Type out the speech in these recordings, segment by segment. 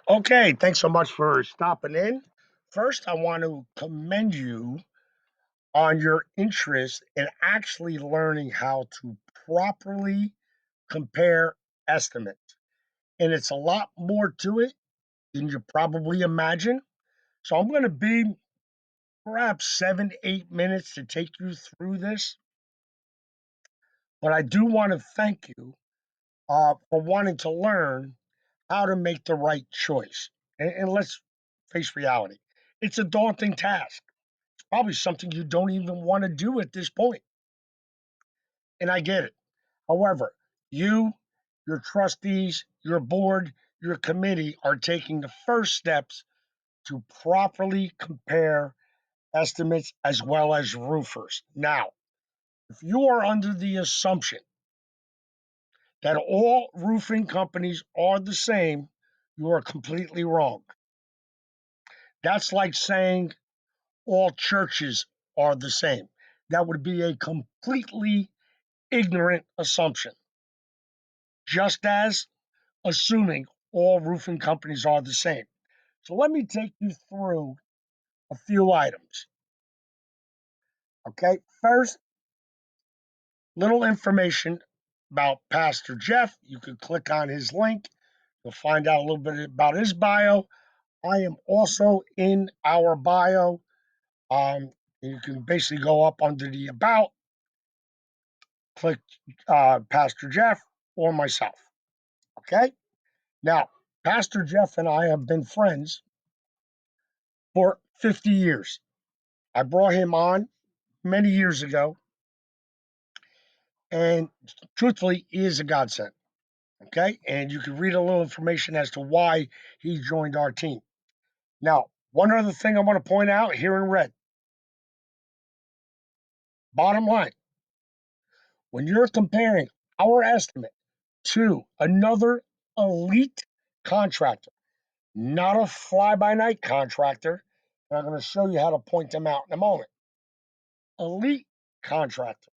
Okay, thanks so much for stopping in. First, I want to commend you on your interest in actually learning how to properly compare estimates. And it's a lot more to it than you probably imagine. So I'm going to be perhaps 7, 8 minutes to take you through this. But I do want to thank you for wanting to learn how to make the right choice. And let's face reality, it's a daunting task. Probably something you don't even want to do at this point, and I get it. However, you, your trustees, your board, your committee are taking the first steps to properly compare estimates as well as roofers. Now, if you are under the assumption that all roofing companies are the same, you are completely wrong. That's like saying all churches are the same. That would be a completely ignorant assumption, just as assuming all roofing companies are the same. So let me take you through a few items. Okay, first, little information about Pastor Jeff. You can click on his link, you'll find out a little bit about his bio. I am also in our bio. You can basically go up under the about, click Pastor Jeff or myself. Okay, now Pastor Jeff and I have been friends for 50 years. I brought him on many years ago, and truthfully, he is a godsend. Okay, and you can read a little information as to why he joined our team. Now, one other thing I want to point out here in red, bottom line, when you're comparing our estimate to another elite contractor, not a fly by night contractor, and I'm going to show you how to point them out in a moment. Elite contractor,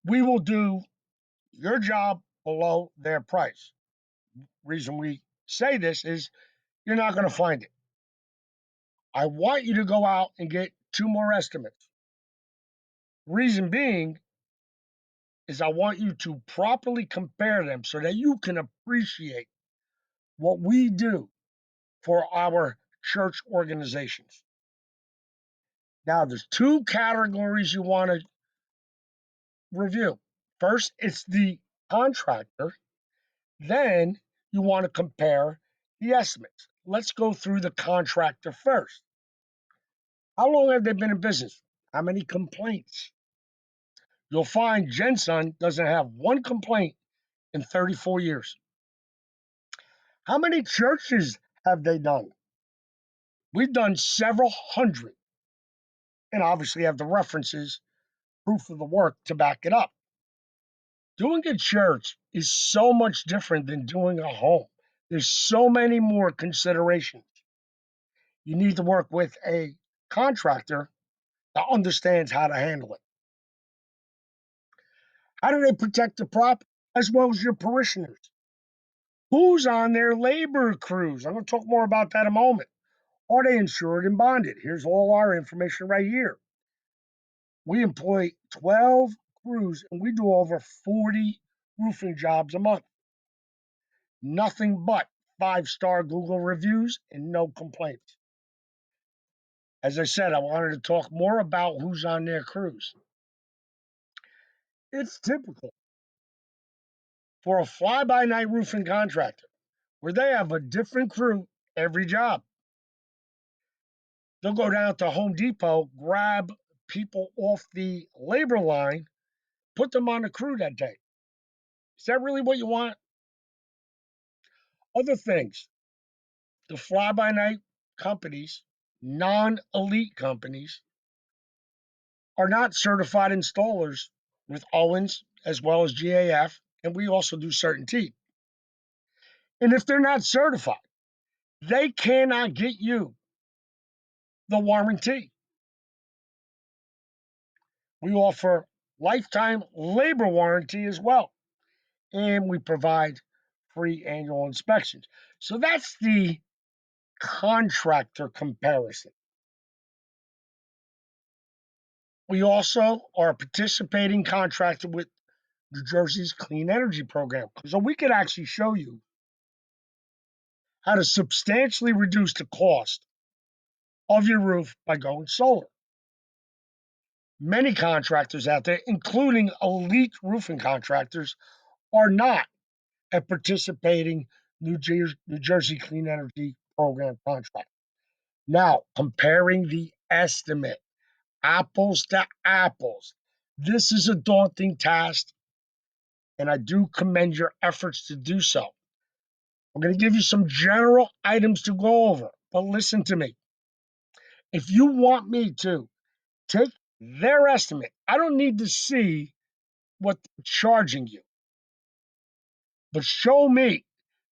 we will do your job below their price. Reason we say this is you're not going to find it. I want you to go out and get two more estimates. Reason being is I want you to properly compare them so that you can appreciate what we do for our church organizations. Now, there's two categories you want to review. First, it's the contractor. Then you want to compare the estimates. Let's go through the contractor first. How long have they been in business? How many complaints? You'll find Gensun doesn't have one complaint in 34 years. How many churches have they done? We've done several hundred, and obviously have the references, proof of the work to back it up. Doing a church is so much different than doing a home. There's so many more considerations. You need to work with a contractor that understands how to handle it. How do they protect the property as well as your parishioners? Who's on their labor crews? I'm going to talk more about that in a moment. Are they insured and bonded? Here's all our information right here. We employ 12 crews and we do over 40 roofing jobs a month. Nothing but 5-star Google reviews and no complaints. As I said, I wanted to talk more about who's on their crews. It's typical for a fly by night roofing contractor where they have a different crew every job. They'll go down to Home Depot, grab people off the labor line, put them on the crew that day. Is that really what you want? Other things, the fly by night companies, non elite companies, are not certified installers with Owens as well as GAF, and we also do CertainTeed. And if they're not certified, they cannot get you the warranty. We offer lifetime labor warranty as well, and we provide free annual inspections. So that's the contractor comparison. We also are a participating contractor with New Jersey's Clean Energy Program. So we could actually show you how to substantially reduce the cost of your roof by going solar. Many contractors out there, including elite roofing contractors, are not a participating New Jersey Clean Energy Program contract. Now, comparing the estimate, apples to apples, this is a daunting task, and I do commend your efforts to do so. I'm going to give you some general items to go over, but listen to me. If you want me to take their estimate, I don't need to see what they're charging you, but show me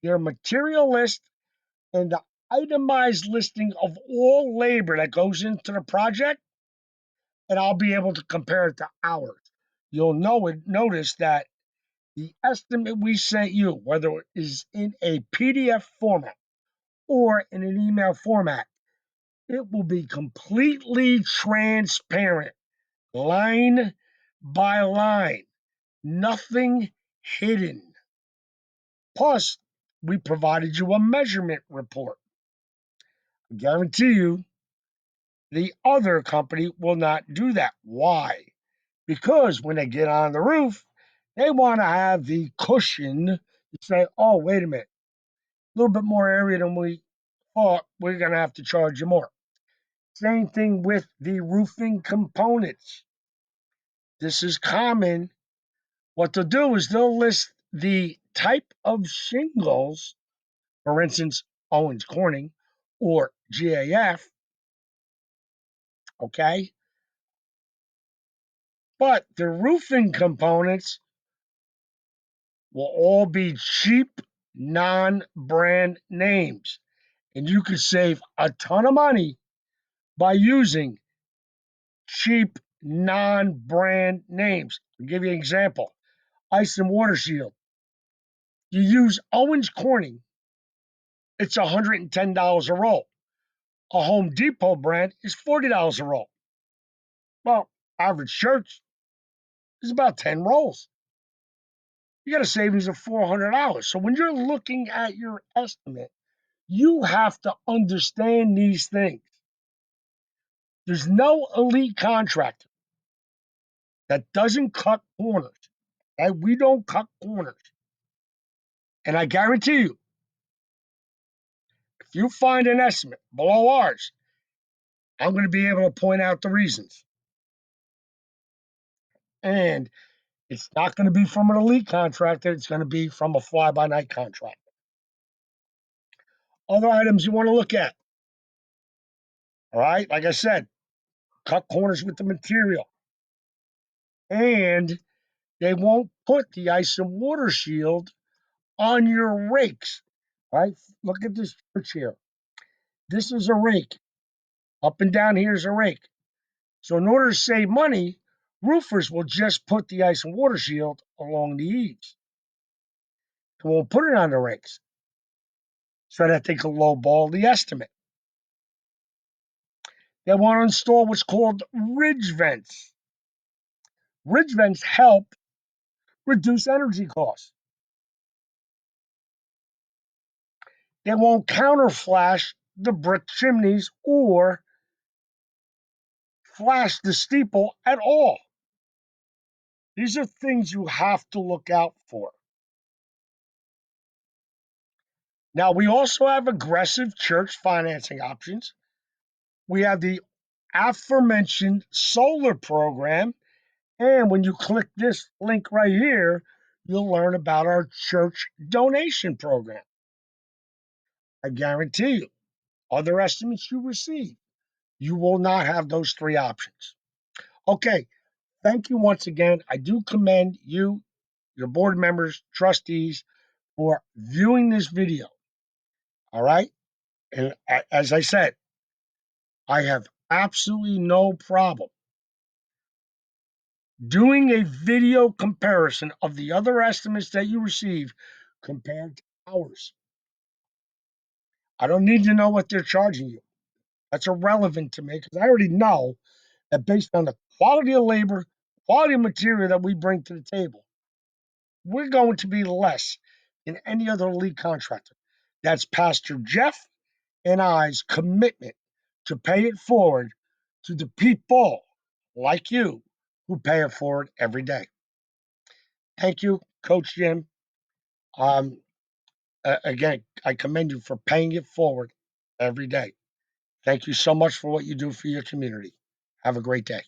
their material list and the itemized listing of all labor that goes into the project, and I'll be able to compare it to ours. You'll notice that the estimate we sent you, whether it is in a PDF format or in an email format, it will be completely transparent, line by line, nothing hidden. Plus, we provided you a measurement report. I guarantee you the other company will not do that. Why? Because when they get on the roof, they want to have the cushion to say, oh, wait a minute, a little bit more area than we thought, we're going to have to charge you more. Same thing with the roofing components. This is common. What they'll do is they'll list the type of shingles, for instance, Owens Corning or GAF, okay? But the roofing components will all be cheap, non brand names. And you could save a ton of money by using cheap, non brand names. I'll give you an example. Ice and Water Shield. You use Owens Corning, it's $110 a roll. A Home Depot brand is $40 a roll. Well, average church is about 10 rolls. You got a savings of $400. So when you're looking at your estimate, you have to understand these things. There's no elite contractor that doesn't cut corners. Okay? We don't cut corners. And I guarantee you, if you find an estimate below ours, I'm going to be able to point out the reasons. And it's not going to be from an elite contractor, it's going to be from a fly by night contractor. Other items you want to look at. All right, like I said, cut corners with the material. And they won't put the ice and water shield on your rakes. All right, look at this church here. This is a rake. Up and down here is a rake. So in order to save money, roofers will just put the ice and water shield along the eaves. They won't put it on the rakes so that they can lowball the estimate. They want to install what's called ridge vents. Ridge vents help reduce energy costs. They won't counter flash the brick chimneys or flash the steeple at all. These are things you have to look out for. Now, we also have aggressive church financing options. We have the aforementioned solar program. And when you click this link right here, you'll learn about our church donation program. I guarantee you, other estimates you receive, you will not have those three options. Okay, thank you once again. I do commend you, your board members, trustees, for viewing this video. All right. And as I said, I have absolutely no problem doing a video comparison of the other estimates that you receive compared to hours. I don't need to know what they're charging you. That's irrelevant to me because I already know that based on the quality of labor, quality of material that we bring to the table, we're going to be less than any other lead contractor. That's Pastor Jeff and I's commitment to pay it forward to the people like you who pay it forward every day. Thank you, Coach Jim. Um, again, I commend you for paying it forward every day. Thank you so much for what you do for your community. Have a great day.